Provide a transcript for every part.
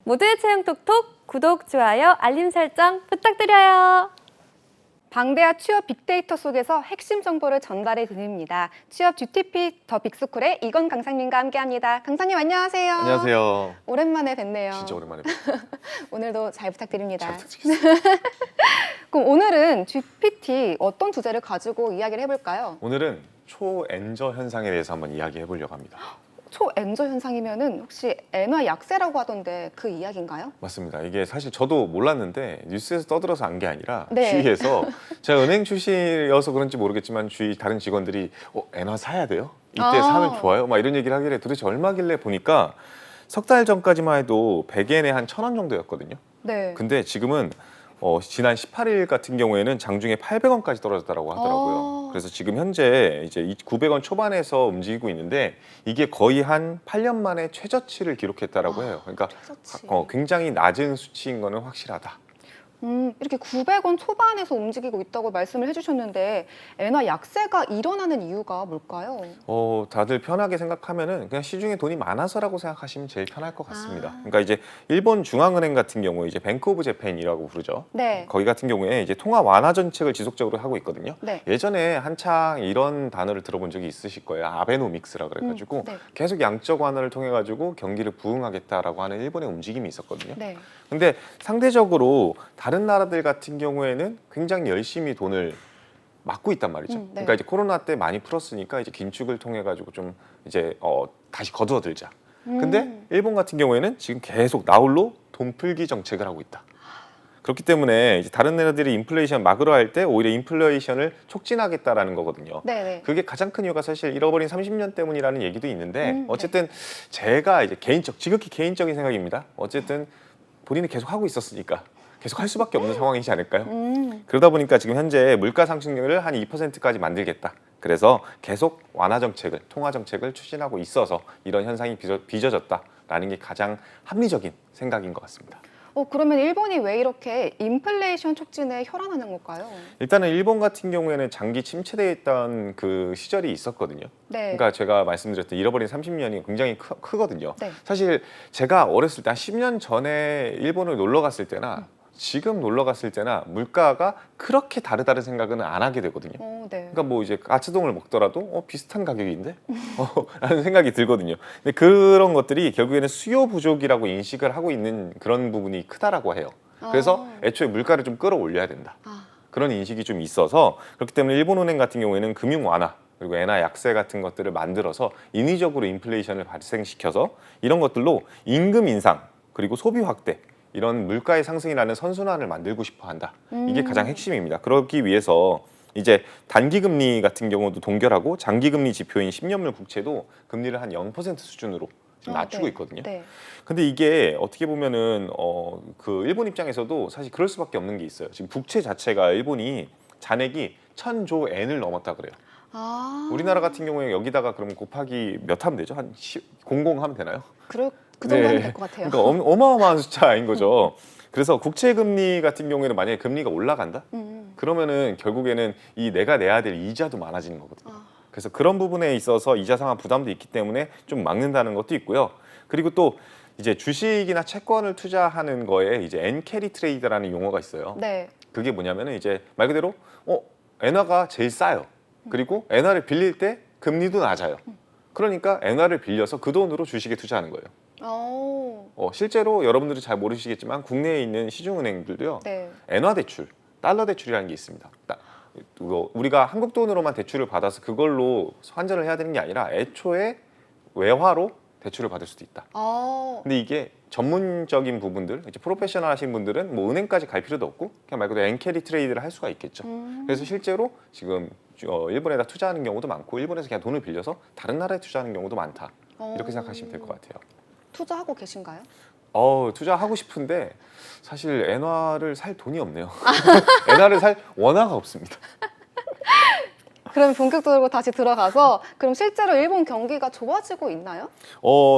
모두의 채용 톡톡 구독, 좋아요, 알림 설정 부탁드려요. 방대한 취업 빅데이터 속에서 핵심 정보를 전달해 드립니다. 취업 GTP 더 빅스쿨의 이건 강사님과 함께합니다. 강사님 안녕하세요. 안녕하세요. 오랜만에 뵙네요. 진짜 오랜만에 뵙네요. 오늘도 잘 부탁드립니다. 잘 부탁드리겠습니다. 그럼 오늘은 GPT 어떤 주제를 가지고 이야기를 해볼까요? 오늘은 초엔저 현상에 대해서 한번 이야기해 보려고 합니다. 초엔저 현상이면은 혹시 엔화 약세라고 하던데 그 이야기인가요? 맞습니다. 이게 사실 저도 몰랐는데 뉴스에서 떠들어서 안 게 아니라 네. 주위에서 제가 은행 출신이어서 그런지 모르겠지만 주위 다른 직원들이 엔화 사야 돼요? 이때 아. 사면 좋아요? 막 이런 얘기를 하길래 도대체 얼마길래 보니까 석 달 전까지만 해도 100엔에 한 1,000원 정도였거든요. 네. 근데 지금은 지난 18일 같은 경우에는 장중에 800원까지 떨어졌다고 하더라고요. 그래서 지금 현재 이제 900원 초반에서 움직이고 있는데 이게 거의 한 8년 만에 최저치를 기록했다라고 해요. 그러니까 최저치. 굉장히 낮은 수치인 거는 확실하다. 이렇게 900원 초반에서 움직이고 있다고 말씀을 해주셨는데 엔화 약세가 일어나는 이유가 뭘까요? 다들 편하게 생각하면은 그냥 시중에 돈이 많아서라고 생각하시면 제일 편할 것 같습니다. 아. 그러니까 이제 일본 중앙은행 같은 경우 이제 뱅크 오브 재팬이라고 부르죠. 네. 거기 같은 경우에 이제 통화 완화 정책을 지속적으로 하고 있거든요. 네. 예전에 한창 이런 단어를 들어본 적이 있으실 거예요. 아베노믹스라 그래가지고 네. 계속 양적 완화를 통해 가지고 경기를 부흥하겠다라고 하는 일본의 움직임이 있었거든요. 네. 근데 상대적으로 다른 나라들 같은 경우에는 굉장히 열심히 돈을 막고 있단 말이죠. 네. 그러니까 이제 코로나 때 많이 풀었으니까 이제 긴축을 통해 가지고 좀 이제 다시 거두어들자. 근데 일본 같은 경우에는 지금 계속 나홀로 돈 풀기 정책을 하고 있다. 그렇기 때문에 이제 다른 나라들이 인플레이션 막으러 할 때 오히려 인플레이션을 촉진하겠다라는 거거든요. 네네. 그게 가장 큰 이유가 사실 잃어버린 30년 때문이라는 얘기도 있는데 어쨌든 제가 이제 지극히 개인적인 생각입니다. 어쨌든 본인이 계속 하고 있었으니까 계속 할 수밖에 없는 상황이지 않을까요? 그러다 보니까 지금 현재 물가 상승률을 한 2%까지 만들겠다. 그래서 계속 완화 정책을, 통화 정책을 추진하고 있어서 이런 현상이 빚어졌다라는 게 가장 합리적인 생각인 것 같습니다. 그러면 일본이 왜 이렇게 인플레이션 촉진에 혈안하는 걸까요? 일단은 일본 같은 경우에는 장기 침체되어 있던 그 시절이 있었거든요. 네. 그러니까 제가 말씀드렸던 잃어버린 30년이 굉장히 크거든요. 네. 사실 제가 어렸을 때 한 10년 전에 일본을 놀러 갔을 때나 지금 놀러 갔을 때나 물가가 그렇게 다르다는 생각은 안 하게 되거든요. 네. 그러니까 뭐 이제 가츠동을 먹더라도 비슷한 가격인데? 라는 생각이 들거든요. 근데 그런 것들이 결국에는 수요 부족이라고 인식을 하고 있는 그런 부분이 크다라고 해요. 그래서 애초에 물가를 좀 끌어올려야 된다. 그런 인식이 좀 있어서 그렇기 때문에 일본은행 같은 경우에는 금융 완화 그리고 엔화 약세 같은 것들을 만들어서 인위적으로 인플레이션을 발생시켜서 이런 것들로 임금 인상 그리고 소비 확대 이런 물가의 상승이라는 선순환을 만들고 싶어 한다. 이게 가장 핵심입니다. 그러기 위해서 이제 단기금리 같은 경우도 동결하고 장기금리 지표인 10년물 국채도 금리를 한 0% 수준으로 지금 낮추고 네. 있거든요. 네. 근데 이게 어떻게 보면은 그 일본 입장에서도 사실 그럴 수밖에 없는 게 있어요. 지금 국채 자체가 일본이 잔액이 1,000조 엔을 넘었다 그래요. 우리나라 같은 경우에 여기다가 그러면 곱하기 몇 하면 되죠? 한 00 하면 되나요? 그 정도 하면 될 것 같아요. 그러니까 어마어마한 숫자인 거죠. 그래서 국채 금리 같은 경우에는 만약에 금리가 올라간다? 그러면은 결국에는 이 내가 내야 될 이자도 많아지는 거거든요. 그래서 그런 부분에 있어서 이자 상환 부담도 있기 때문에 좀 막는다는 것도 있고요. 그리고 또 이제 주식이나 채권을 투자하는 거에 이제 엔캐리 트레이드라는 용어가 있어요. 네. 그게 뭐냐면은 이제 말 그대로 엔화가 제일 싸요. 그리고 엔화를 빌릴 때 금리도 낮아요. 그러니까 엔화를 빌려서 그 돈으로 주식에 투자하는 거예요. 실제로 여러분들이 잘 모르시겠지만 국내에 있는 시중은행들도요. 네. 엔화 대출, 달러 대출이라는 게 있습니다. 우리가 한국 돈으로만 대출을 받아서 그걸로 환전을 해야 되는 게 아니라 애초에 외화로 대출을 받을 수도 있다. 근데 이게 전문적인 부분들, 이제 프로페셔널 하신 분들은 뭐 은행까지 갈 필요도 없고 그냥 말 그대로 엔캐리 트레이드를 할 수가 있겠죠. 그래서 실제로 지금 일본에다 투자하는 경우도 많고 일본에서 그냥 돈을 빌려서 다른 나라에 투자하는 경우도 많다. 이렇게 생각하시면 될 것 같아요. 투자하고 계신가요? 투자하고 싶은데 사실 엔화를 살 돈이 없네요. 엔화를 살 원화가 없습니다. 그럼 본격적으로 다시 들어가서 그럼 실제로 일본 경기가 좋아지고 있나요?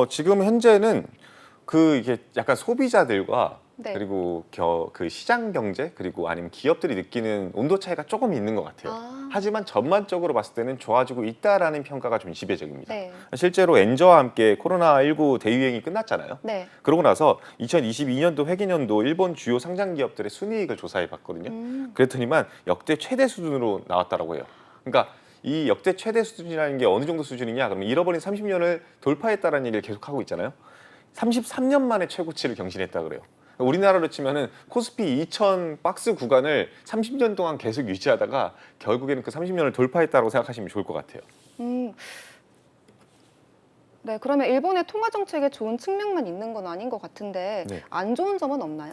지금 현재는 이게 약간 소비자들과 네. 그리고 그 시장 경제 그리고 아니면 기업들이 느끼는 온도 차이가 조금 있는 것 같아요. 하지만 전반적으로 봤을 때는 좋아지고 있다라는 평가가 좀 지배적입니다. 네. 실제로 엔저와 함께 코로나19 대유행이 끝났잖아요. 네. 그러고 나서 2022년도 회계년도 일본 주요 상장 기업들의 순이익을 조사해 봤거든요. 그랬더니만 역대 최대 수준으로 나왔다라고 해요. 그러니까 이 역대 최대 수준이라는 게 어느 정도 수준이냐? 그러면 잃어버린 30년을 돌파했다라는 얘기를 계속 하고 있잖아요. 33년 만에 최고치를 경신했다 그래요. 우리나라로 치면은 코스피 2000 박스 구간을 30년 동안 계속 유지하다가 결국에는 그 30년을 돌파했다고 생각하시면 좋을 것 같아요. 음. 네, 그러면 일본의 통화 정책에 좋은 측면만 있는 건 아닌 것 같은데 네. 안 좋은 점은 없나요?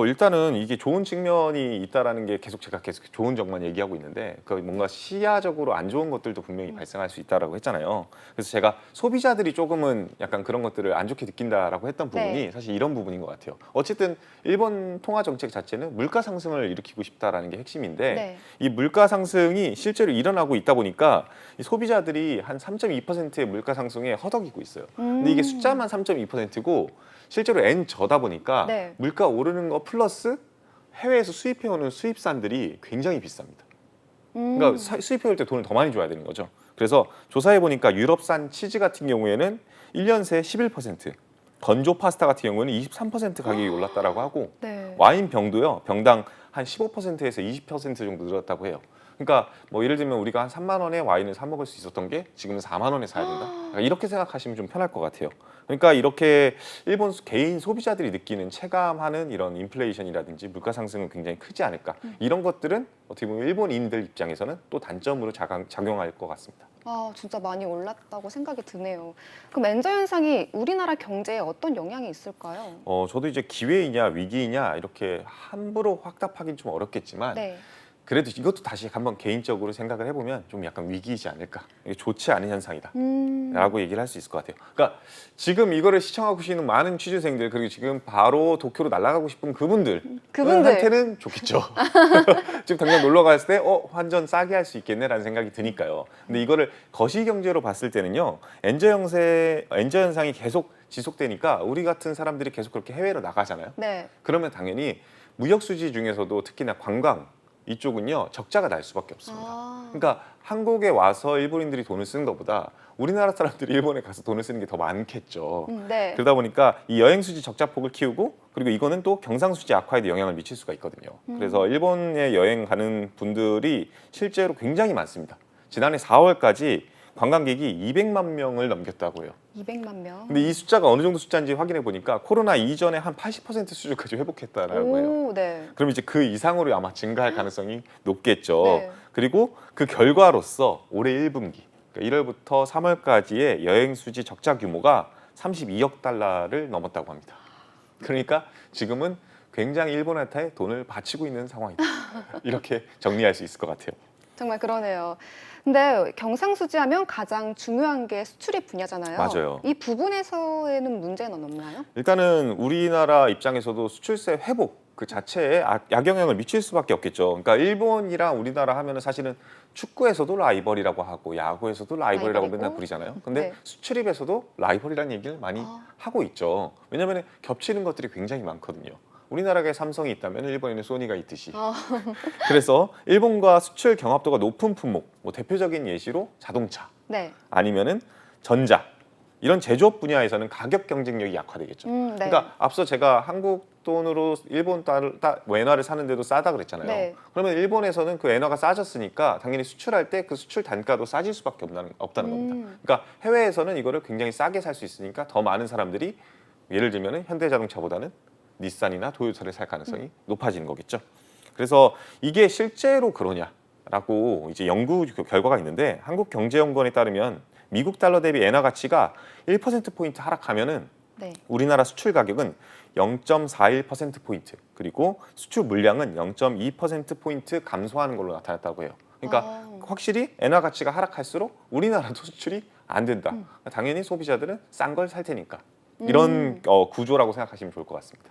일단은 이게 좋은 측면이 있다라는 게 제가 계속 좋은 점만 얘기하고 있는데 그 뭔가 시야적으로 안 좋은 것들도 분명히 발생할 수 있다라고 했잖아요. 그래서 제가 소비자들이 조금은 약간 그런 것들을 안 좋게 느낀다라고 했던 부분이 네. 사실 이런 부분인 것 같아요. 어쨌든 일본 통화 정책 자체는 물가 상승을 일으키고 싶다라는 게 핵심인데 네. 이 물가 상승이 실제로 일어나고 있다 보니까 이 소비자들이 한 3.2%의 물가 상승에 허덕이고 있어요. 근데 이게 숫자만 3.2%고 실제로 N저다 보니까 네. 물가 오르는 거 플러스 해외에서 수입해오는 수입산들이 굉장히 비쌉니다. 그러니까 수입해올 때 돈을 더 많이 줘야 되는 거죠. 그래서 조사해 보니까 유럽산 치즈 같은 경우에는 1년 새 11%, 건조 파스타 같은 경우에는 23% 가격이 올랐다라고 하고 네. 와인 병도요 병당 한 15%에서 20% 정도 늘었다고 해요. 그러니까 뭐 예를 들면 우리가 한 3만 원에 와인을 사 먹을 수 있었던 게 지금은 4만 원에 사야 된다. 그러니까 이렇게 생각하시면 좀 편할 것 같아요. 그러니까 이렇게 일본 개인 소비자들이 느끼는 체감하는 이런 인플레이션이라든지 물가 상승은 굉장히 크지 않을까. 이런 것들은 어떻게 보면 일본인들 입장에서는 또 단점으로 작용할 것 같습니다. 진짜 많이 올랐다고 생각이 드네요. 그럼 엔저 현상이 우리나라 경제에 어떤 영향이 있을까요? 저도 이제 기회이냐 위기이냐 이렇게 함부로 확답하기는 좀 어렵겠지만 네. 그래도 이것도 다시 한번 개인적으로 생각을 해보면 좀 약간 위기이지 않을까. 이게 좋지 않은 현상이다. 라고 얘기를 할 수 있을 것 같아요. 그러니까 지금 이거를 시청하고 계시는 많은 취준생들 그리고 지금 바로 도쿄로 날아가고 싶은 그분들한테는 좋겠죠. 지금 당장 놀러 갔을 때 환전 싸게 할 수 있겠네라는 생각이 드니까요. 근데 이거를 거시경제로 봤을 때는요. 엔저 현상이 계속 지속되니까 우리 같은 사람들이 계속 그렇게 해외로 나가잖아요. 네. 그러면 당연히 무역 수지 중에서도 특히나 관광 이쪽은요 적자가 날 수밖에 없습니다. 그러니까 한국에 와서 일본인들이 돈을 쓰는 것보다 우리나라 사람들이 일본에 가서 돈을 쓰는 게 더 많겠죠. 네. 그러다 보니까 이 여행 수지 적자폭을 키우고 그리고 이거는 또 경상 수지 악화에도 영향을 미칠 수가 있거든요. 그래서 일본에 여행 가는 분들이 실제로 굉장히 많습니다. 지난해 4월까지 관광객이 200만 명을 넘겼다고 해요. 200만 명. 근데 이 숫자가 어느 정도 숫자인지 확인해 보니까 코로나 이전에 한 80% 수준까지 회복했다라고 해요. 네. 그럼 이제 그 이상으로 아마 증가할 가능성이 높겠죠. 네. 그리고 그 결과로서 올해 1분기, 그러니까 1월부터 3월까지의 여행 수지 적자 규모가 32억 달러를 넘었다고 합니다. 그러니까 지금은 굉장히 일본한테 돈을 바치고 있는 상황이다. 이렇게 정리할 수 있을 것 같아요. 정말 그러네요. 근데 경상수지하면 가장 중요한 게 수출입 분야잖아요. 맞아요. 이 부분에서에는 문제는 없나요? 일단은 우리나라 입장에서도 수출세 회복 그 자체에 악영향을 미칠 수밖에 없겠죠. 그러니까 일본이랑 우리나라 하면은 사실은 축구에서도 라이벌이라고 하고 야구에서도 라이벌이라고 라이벌이고. 맨날 부르잖아요. 근데 네. 수출입에서도 라이벌이라는 얘기를 많이 하고 있죠. 왜냐하면 겹치는 것들이 굉장히 많거든요. 우리나라에 삼성이 있다면 일본에는 소니가 있듯이. 그래서 일본과 수출 경합도가 높은 품목, 뭐 대표적인 예시로 자동차 네. 아니면은 전자 이런 제조업 분야에서는 가격 경쟁력이 약화되겠죠. 네. 그러니까 앞서 제가 한국 돈으로 일본 엔화를 사는데도 싸다 그랬잖아요. 네. 그러면 일본에서는 그 엔화가 싸졌으니까 당연히 수출할 때 그 수출 단가도 싸질 수밖에 없다는 겁니다. 그러니까 해외에서는 이거를 굉장히 싸게 살 수 있으니까 더 많은 사람들이 예를 들면 현대자동차보다는 닛산이나 도요타를 살 가능성이 높아지는 거겠죠. 그래서 이게 실제로 그러냐라고 이제 연구 결과가 있는데 한국경제연구원에 따르면 미국 달러 대비 엔화 가치가 1%포인트 하락하면은 네. 우리나라 수출 가격은 0.41%포인트 그리고 수출 물량은 0.2%포인트 감소하는 걸로 나타났다고 해요. 그러니까 확실히 엔화 가치가 하락할수록 우리나라도 수출이 안 된다. 당연히 소비자들은 싼 걸 살 테니까. 이런 구조라고 생각하시면 좋을 것 같습니다.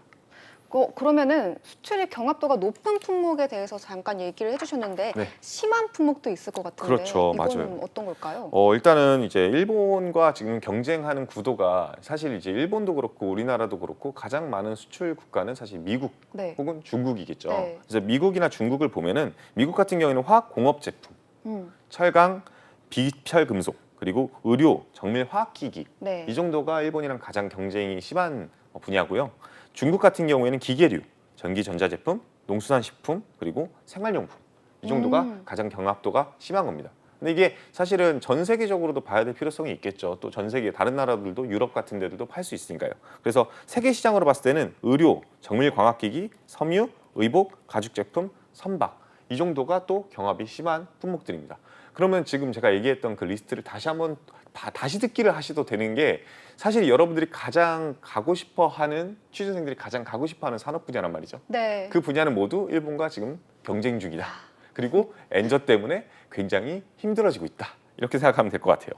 그러면은 수출입 경합도가 높은 품목에 대해서 잠깐 얘기를 해주셨는데 네. 심한 품목도 있을 것 같은데 그렇죠. 이건 맞아요. 어떤 걸까요? 일단은 이제 일본과 지금 경쟁하는 구도가 사실 이제 일본도 그렇고 우리나라도 그렇고 가장 많은 수출 국가는 사실 미국 네. 혹은 중국이겠죠. 네. 그래서 미국이나 중국을 보면은 미국 같은 경우에는 화학 공업 제품, 음. 철강, 비철 금속, 그리고 의료, 정밀 화학기기 네. 이 정도가 일본이랑 가장 경쟁이 심한 분야고요. 중국 같은 경우에는 기계류, 전기 전자제품, 농수산식품, 그리고 생활용품 이 정도가 가장 경합도가 심한 겁니다. 근데 이게 사실은 전 세계적으로도 봐야 될 필요성이 있겠죠. 또 전 세계 다른 나라들도 유럽 같은 데들도 팔 수 있으니까요. 그래서 세계 시장으로 봤을 때는 의료, 정밀 광학기기, 섬유, 의복, 가죽제품, 선박 이 정도가 또 경합이 심한 품목들입니다. 그러면 지금 제가 얘기했던 그 리스트를 다시 한번 다시 듣기를 하셔도 되는 게 사실 여러분들이 가장 가고 싶어하는 취준생들이 가장 가고 싶어하는 산업 분야란 말이죠. 네. 그 분야는 모두 일본과 지금 경쟁 중이다. 그리고 엔저 때문에 굉장히 힘들어지고 있다. 이렇게 생각하면 될 것 같아요.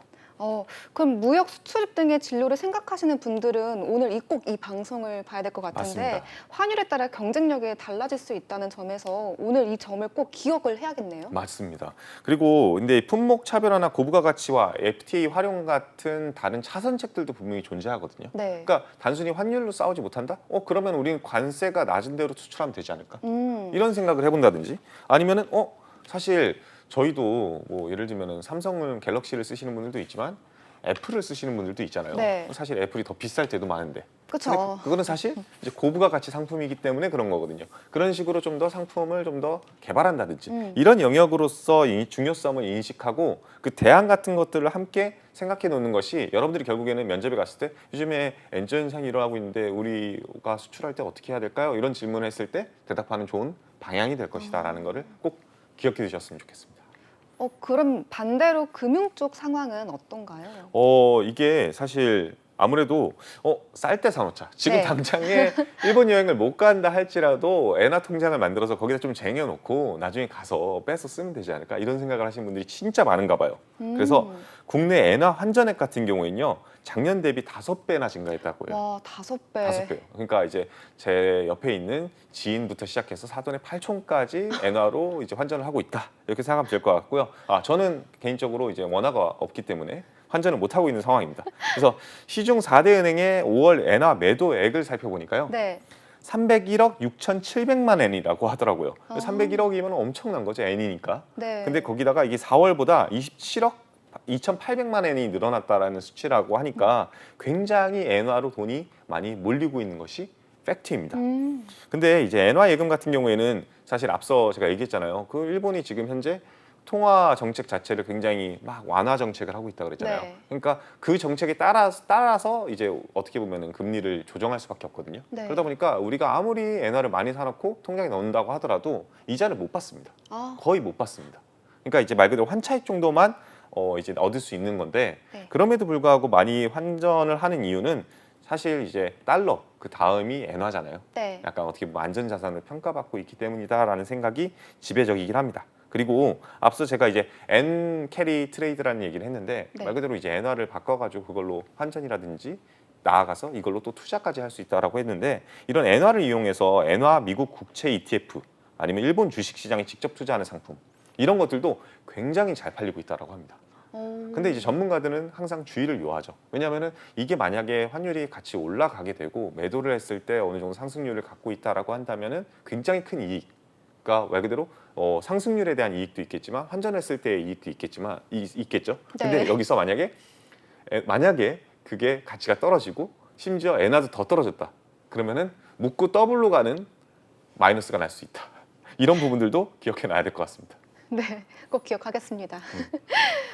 그럼 무역 수출입 등의 진로를 생각하시는 분들은 오늘 꼭 이 방송을 봐야 될 것 같은데 맞습니다. 환율에 따라 경쟁력이 달라질 수 있다는 점에서 오늘 이 점을 꼭 기억을 해야겠네요. 맞습니다. 그리고 근데 품목 차별화나 고부가 가치와 FTA 활용 같은 다른 차선책들도 분명히 존재하거든요. 네. 그러니까 단순히 환율로 싸우지 못한다? 그러면 우리는 관세가 낮은 대로 수출하면 되지 않을까? 이런 생각을 해본다든지 아니면은 사실 저희도 뭐 예를 들면은 삼성을 갤럭시를 쓰시는 분들도 있지만 애플을 쓰시는 분들도 있잖아요. 네. 사실 애플이 더 비쌀 때도 많은데. 그렇죠. 근데 그거는 사실 이제 고부가 가치 상품이기 때문에 그런 거거든요. 그런 식으로 좀 더 상품을 좀 더 개발한다든지 이런 영역으로서 이 중요성을 인식하고 그 대안 같은 것들을 함께 생각해 놓는 것이 여러분들이 결국에는 면접에 갔을 때 요즘에 엔저 현상이 일어나고 있는데 우리가 수출할 때 어떻게 해야 될까요? 이런 질문을 했을 때 대답하는 좋은 방향이 될 것이다라는 거를 꼭 기억해 두셨으면 좋겠습니다. 그럼 반대로 금융 쪽 상황은 어떤가요? 이게 사실 아무래도 쌀 때 사놓자. 지금 네. 당장에 일본 여행을 못 간다 할지라도 엔화 통장을 만들어서 거기다 좀 쟁여놓고 나중에 가서 빼서 쓰면 되지 않을까 이런 생각을 하시는 분들이 진짜 많은가 봐요. 그래서 국내 엔화 환전액 같은 경우에는요 작년 대비 5배나 증가했다고요. 와, 5배. 5배요. 그러니까 이제 제 옆에 있는 지인부터 시작해서 사돈의 8촌까지 엔화로 이제 환전을 하고 있다. 이렇게 생각하면 될 것 같고요. 저는 개인적으로 이제 원화가 없기 때문에 환전을 못 하고 있는 상황입니다. 그래서 시중 4대 은행의 5월 엔화 매도액을 살펴보니까요. 네. 301억 6,700만 엔이라고 하더라고요. 301억이면 엄청난 거죠. 엔이니까. 네. 근데 거기다가 이게 4월보다 27억 2,800만 엔이 늘어났다라는 수치라고 하니까 굉장히 엔화로 돈이 많이 몰리고 있는 것이 팩트입니다. 근데 이제 엔화 예금 같은 경우에는 사실 앞서 제가 얘기했잖아요. 그 일본이 지금 현재 통화 정책 자체를 굉장히 막 완화 정책을 하고 있다 그랬잖아요. 네. 그러니까 그 정책에 따라서 이제 어떻게 보면은 금리를 조정할 수밖에 없거든요. 네. 그러다 보니까 우리가 아무리 엔화를 많이 사놓고 통장에 넣는다고 하더라도 이자를 못 받습니다. 거의 못 받습니다. 그러니까 이제 말 그대로 환차익 정도만 이제 얻을 수 있는 건데 네. 그럼에도 불구하고 많이 환전을 하는 이유는 사실 이제 달러 그 다음이 엔화잖아요. 네. 약간 어떻게 보면 안전자산을 평가받고 있기 때문이다라는 생각이 지배적이긴 합니다. 그리고 앞서 제가 이제 엔 캐리 트레이드라는 얘기를 했는데 네. 말 그대로 이제 엔화를 바꿔가지고 그걸로 환전이라든지 나아가서 이걸로 또 투자까지 할 수 있다라고 했는데 이런 엔화를 이용해서 엔화 미국 국채 ETF 아니면 일본 주식 시장에 직접 투자하는 상품 이런 것들도 굉장히 잘 팔리고 있다라고 합니다. 근데 이제 전문가들은 항상 주의를 요하죠. 왜냐하면은 이게 만약에 환율이 같이 올라가게 되고 매도를 했을 때 어느 정도 상승률을 갖고 있다라고 한다면은 굉장히 큰 이익. 그러니까 말 그대로 상승률에 대한 이익도 있겠지만 환전했을 때의 이익도 있겠죠. 근데 네. 여기서 만약에 그게 가치가 떨어지고 심지어 엔화도 더 떨어졌다. 그러면은 묶고 더블로 가는 마이너스가 날 수 있다. 이런 부분들도 기억해 놔야 될 것 같습니다. 네, 꼭 기억하겠습니다.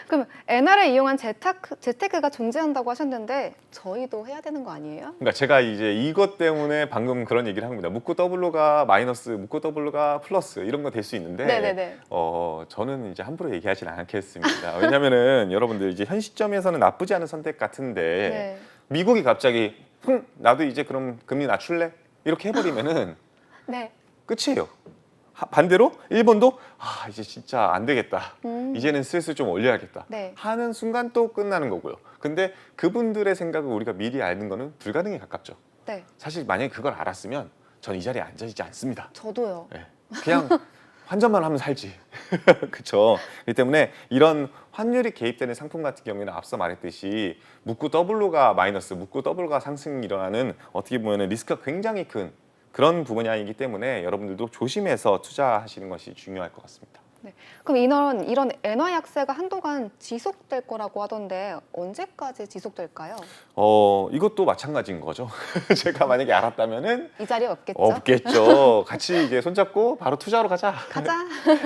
그럼 엔화를 이용한 재테크가 존재한다고 하셨는데 저희도 해야 되는 거 아니에요? 그러니까 제가 이제 이것 때문에 방금 그런 얘기를 한 겁니다. 묶고 더블로가 마이너스, 묶고 더블로가 플러스 이런 거 될 수 있는데 네네네. 저는 이제 함부로 얘기하지는 않겠습니다. 왜냐면은 여러분들 이제 현 시점에서는 나쁘지 않은 선택 같은데 네. 미국이 갑자기 나도 이제 그럼 금리 낮출래? 이렇게 해버리면은 네. 끝이에요. 반대로 일본도 이제 진짜 안 되겠다. 이제는 슬슬 좀 올려야겠다. 네. 하는 순간 또 끝나는 거고요. 근데 그분들의 생각을 우리가 미리 아는 거는 불가능에 가깝죠. 네. 사실 만약에 그걸 알았으면 전 이 자리에 앉아 있지 않습니다. 저도요. 네. 그냥 환전만 하면 살지. 그렇죠. 그렇기 때문에 이런 환율이 개입되는 상품 같은 경우에는 앞서 말했듯이 묻고 더블로가 마이너스, 묻고 더블로가 상승이 일어나는 어떻게 보면 리스크가 굉장히 큰 그런 분야이기 때문에 여러분들도 조심해서 투자하시는 것이 중요할 것 같습니다. 그럼 이런 엔화 약세가 한동안 지속될 거라고 하던데 언제까지 지속될까요? 이것도 마찬가지인 거죠. 제가 만약에 알았다면은 이 자리에 없겠죠? 없겠죠. 같이 이제 손잡고 바로 투자로 가자. 가자.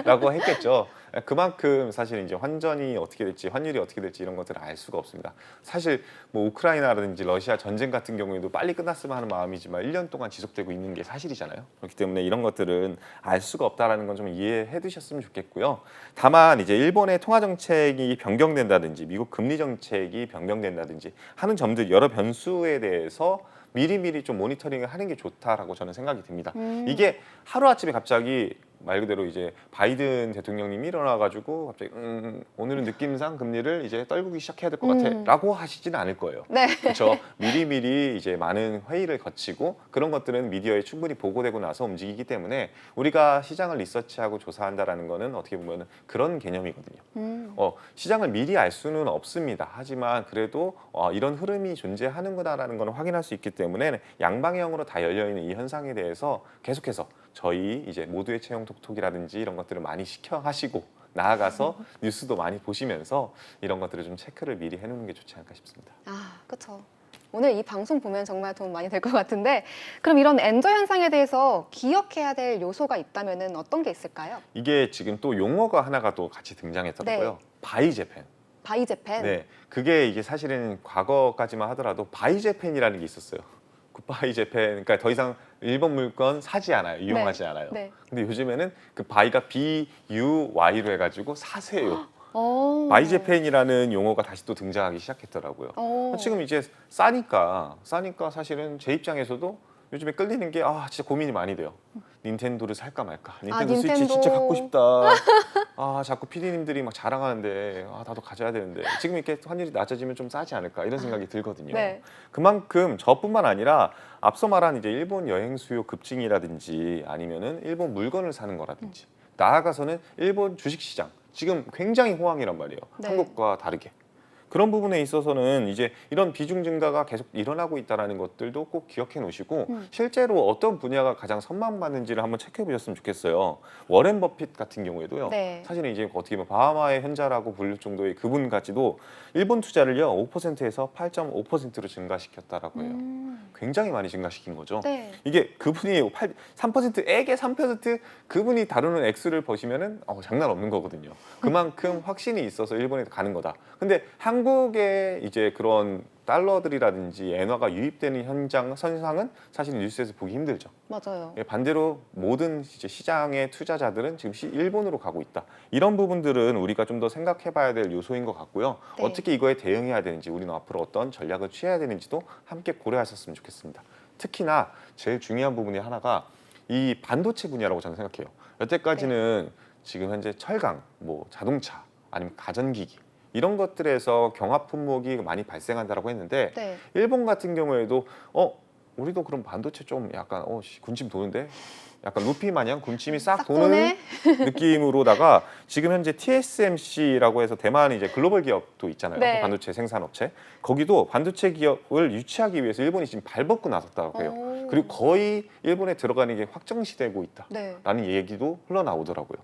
라고 했겠죠. 그만큼 사실 이제 환전이 어떻게 될지, 환율이 어떻게 될지 이런 것들을 알 수가 없습니다. 사실 뭐 우크라이나라든지 러시아 전쟁 같은 경우에도 빨리 끝났으면 하는 마음이지만 1년 동안 지속되고 있는 게 사실이잖아요. 그렇기 때문에 이런 것들은 알 수가 없다라는 건 좀 이해해 두셨으면 좋겠고요. 다만 이제 일본의 통화 정책이 변경된다든지 미국 금리 정책이 변경된다든지 하는 점들 여러 변수에 대해서 미리미리 좀 모니터링을 하는 게 좋다라고 저는 생각이 듭니다. 이게 하루아침에 갑자기 말 그대로 이제 바이든 대통령님이 일어나가지고 갑자기 오늘은 느낌상 금리를 이제 떨구기 시작해야 될 것 같아라고 하시지는 않을 거예요. 네. 그렇죠. 미리미리 이제 많은 회의를 거치고 그런 것들은 미디어에 충분히 보고되고 나서 움직이기 때문에 우리가 시장을 리서치하고 조사한다라는 거는 어떻게 보면 그런 개념이거든요. 시장을 미리 알 수는 없습니다. 하지만 그래도 이런 흐름이 존재하는구나라는 걸 확인할 수 있기 때문에 양방향으로 다 열려 있는 이 현상에 대해서 계속해서 저희 이제 모두의 채용 톡톡이라든지 이런 것들을 많이 시켜하시고 나아가서 뉴스도 많이 보시면서 이런 것들을 좀 체크를 미리 해놓는 게 좋지 않을까 싶습니다. 아, 그렇죠. 오늘 이 방송 보면 정말 도움 많이 될 것 같은데 그럼 이런 엔저 현상에 대해서 기억해야 될 요소가 있다면 어떤 게 있을까요? 이게 지금 또 용어가 하나가 또 같이 등장했더라고요. 네. 바이 재팬. 바이 재팬. 네, 그게 이게 사실은 과거까지만 하더라도 바이 재팬이라는 게 있었어요. 굿바이 재팬, 그러니까 더 이상 일본 물건 사지 않아요, 이용하지 않아요. 네. 근데 요즘에는 그 바이가 BUY로 해가지고 사세요. 바이 오. 재팬이라는 용어가 다시 또 등장하기 시작했더라고요. 오. 지금 이제 싸니까 사실은 제 입장에서도 요즘에 끌리는 게 진짜 고민이 많이 돼요. 닌텐도를 살까 말까. 닌텐도 스위치 닌텐도. 진짜 갖고 싶다. 자꾸 PD님들이 막 자랑하는데 나도 가져야 되는데 지금 이렇게 환율이 낮아지면 좀 싸지 않을까 이런 생각이 들거든요. 네. 그만큼 저뿐만 아니라 앞서 말한 이제 일본 여행 수요 급증이라든지 아니면은 일본 물건을 사는 거라든지 나아가서는 일본 주식 시장 지금 굉장히 호황이란 말이에요. 네. 한국과 다르게. 그런 부분에 있어서는 이제 이런 비중 증가가 계속 일어나고 있다는 것들도 꼭 기억해 놓으시고 실제로 어떤 분야가 가장 선망받는지를 한번 체크해 보셨으면 좋겠어요. 워렌 버핏 같은 경우에도요. 네. 사실은 이제 어떻게 보면 바하마의 현자라고 부를 정도의 그분까지도 일본 투자를요 5%에서 8.5%로 증가시켰다라고 해요. 굉장히 많이 증가시킨 거죠. 네. 이게 그분이 3%액에 3% 그분이 다루는 액수를 보시면은 장난 없는 거거든요. 그만큼 확신이 있어서 일본에 가는 거다. 근데 한국에 이제 그런 달러들이라든지 엔화가 유입되는 선상은 사실 뉴스에서 보기 힘들죠. 맞아요. 반대로 모든 이제 시장의 투자자들은 지금 일본으로 가고 있다. 이런 부분들은 우리가 좀 더 생각해봐야 될 요소인 것 같고요. 네. 어떻게 이거에 대응해야 되는지 우리는 앞으로 어떤 전략을 취해야 되는지도 함께 고려하셨으면 좋겠습니다. 특히나 제일 중요한 부분이 하나가 이 반도체 분야라고 저는 생각해요. 여태까지는 지금 현재 철강, 뭐 자동차, 아니면 가전기기 이런 것들에서 경합 품목이 많이 발생한다라고 했는데 네. 일본 같은 경우에도 우리도 그럼 반도체 좀 약간 군침 도는데 약간 루피 마냥 군침이 싹 도는 도네? 느낌으로다가 지금 현재 TSMC라고 해서 대만 이제 글로벌 기업도 있잖아요. 네. 반도체 생산업체. 거기도 반도체 기업을 유치하기 위해서 일본이 지금 발벗고 나섰다고 해요. 오. 그리고 거의 일본에 들어가는 게 확정시되고 있다라는 네. 얘기도 흘러나오더라고요.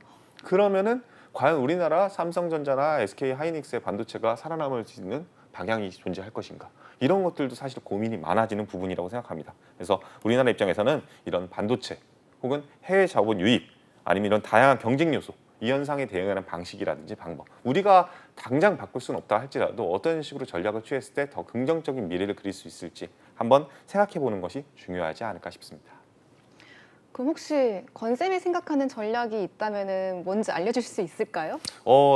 그러면은 과연 우리나라 삼성전자나 SK 하이닉스의 반도체가 살아남을 수 있는 방향이 존재할 것인가? 이런 것들도 사실 고민이 많아지는 부분이라고 생각합니다. 그래서 우리나라 입장에서는 이런 반도체 혹은 해외 자본 유입 아니면 이런 다양한 경쟁 요소 이 현상에 대응하는 방식이라든지 방법 우리가 당장 바꿀 수는 없다 할지라도 어떤 식으로 전략을 취했을 때 더 긍정적인 미래를 그릴 수 있을지 한번 생각해 보는 것이 중요하지 않을까 싶습니다. 그럼 혹시 권쌤이 생각하는 전략이 있다면은 뭔지 알려주실 수 있을까요?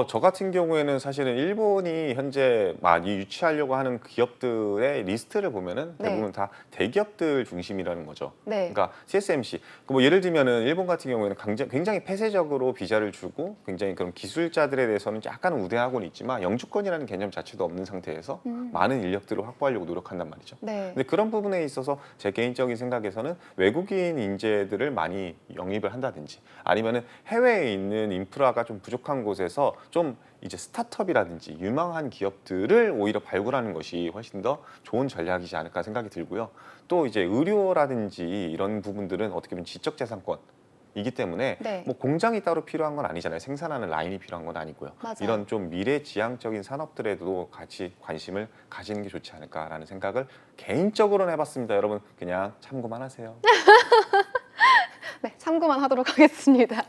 저 같은 경우에는 사실은 일본이 현재 많이 유치하려고 하는 기업들의 리스트를 보면은 네. 대부분 다 대기업들 중심이라는 거죠. 네. 그러니까 CSMC. 뭐 예를 들면은 일본 같은 경우에는 굉장히 폐쇄적으로 비자를 주고 굉장히 그런 기술자들에 대해서는 약간 우대하고는 있지만 영주권이라는 개념 자체도 없는 상태에서 많은 인력들을 확보하려고 노력한단 말이죠. 네. 근데 그런 부분에 있어서 제 개인적인 생각에서는 외국인 인재들을 많이 영입을 한다든지 아니면은 해외에 있는 인프라가 좀 부족한 곳에서 좀 이제 스타트업이라든지 유망한 기업들을 오히려 발굴하는 것이 훨씬 더 좋은 전략이지 않을까 생각이 들고요. 또 이제 의료라든지 이런 부분들은 어떻게 보면 지적재산권이기 때문에 네. 뭐 공장이 따로 필요한 건 아니잖아요. 생산하는 라인이 필요한 건 아니고요. 맞아요. 이런 좀 미래지향적인 산업들에도 같이 관심을 가지는 게 좋지 않을까라는 생각을 개인적으로는 해봤습니다. 여러분 그냥 참고만 하세요. 네, 참고만 하도록 하겠습니다.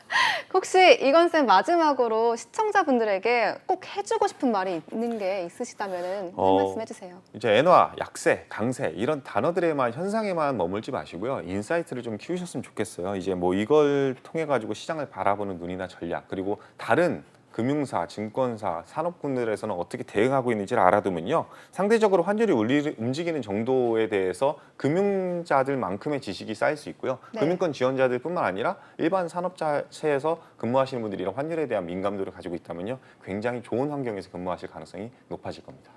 혹시 이건쌤 마지막으로 시청자분들에게 꼭 해주고 싶은 말이 있는 게 있으시다면 한 말씀 해주세요. 이제 엔화, 약세, 강세 이런 단어들에만 현상에만 머물지 마시고요. 인사이트를 좀 키우셨으면 좋겠어요. 이제 뭐 이걸 통해 가지고 시장을 바라보는 눈이나 전략 그리고 다른 금융사, 증권사, 산업군들에서는 어떻게 대응하고 있는지를 알아두면요. 상대적으로 환율이 움직이는 정도에 대해서 금융자들만큼의 지식이 쌓일 수 있고요. 네. 금융권 지원자들뿐만 아니라 일반 산업자체에서 근무하시는 분들이 이런 환율에 대한 민감도를 가지고 있다면요. 굉장히 좋은 환경에서 근무하실 가능성이 높아질 겁니다.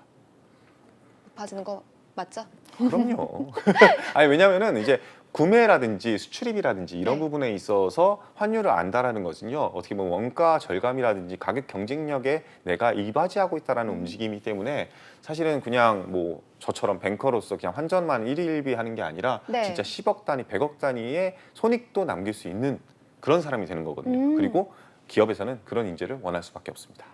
봐주는 거 맞죠? 그럼요. 아니 왜냐면은 이제 구매라든지 수출입이라든지 이런 네. 부분에 있어서 환율을 안다라는 것은요. 어떻게 보면 원가 절감이라든지 가격 경쟁력에 내가 이바지하고 있다라는 움직임이기 때문에 사실은 그냥 뭐 저처럼 뱅커로서 그냥 환전만 일일비하는 게 아니라 네. 진짜 10억 단위, 100억 단위의 손익도 남길 수 있는 그런 사람이 되는 거거든요. 그리고 기업에서는 그런 인재를 원할 수밖에 없습니다.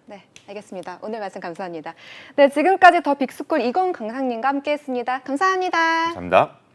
네, 알겠습니다. 오늘 말씀 감사합니다. 네, 지금까지 더 빅스쿨 이건 강사님과 함께했습니다. 감사합니다. 감사합니다.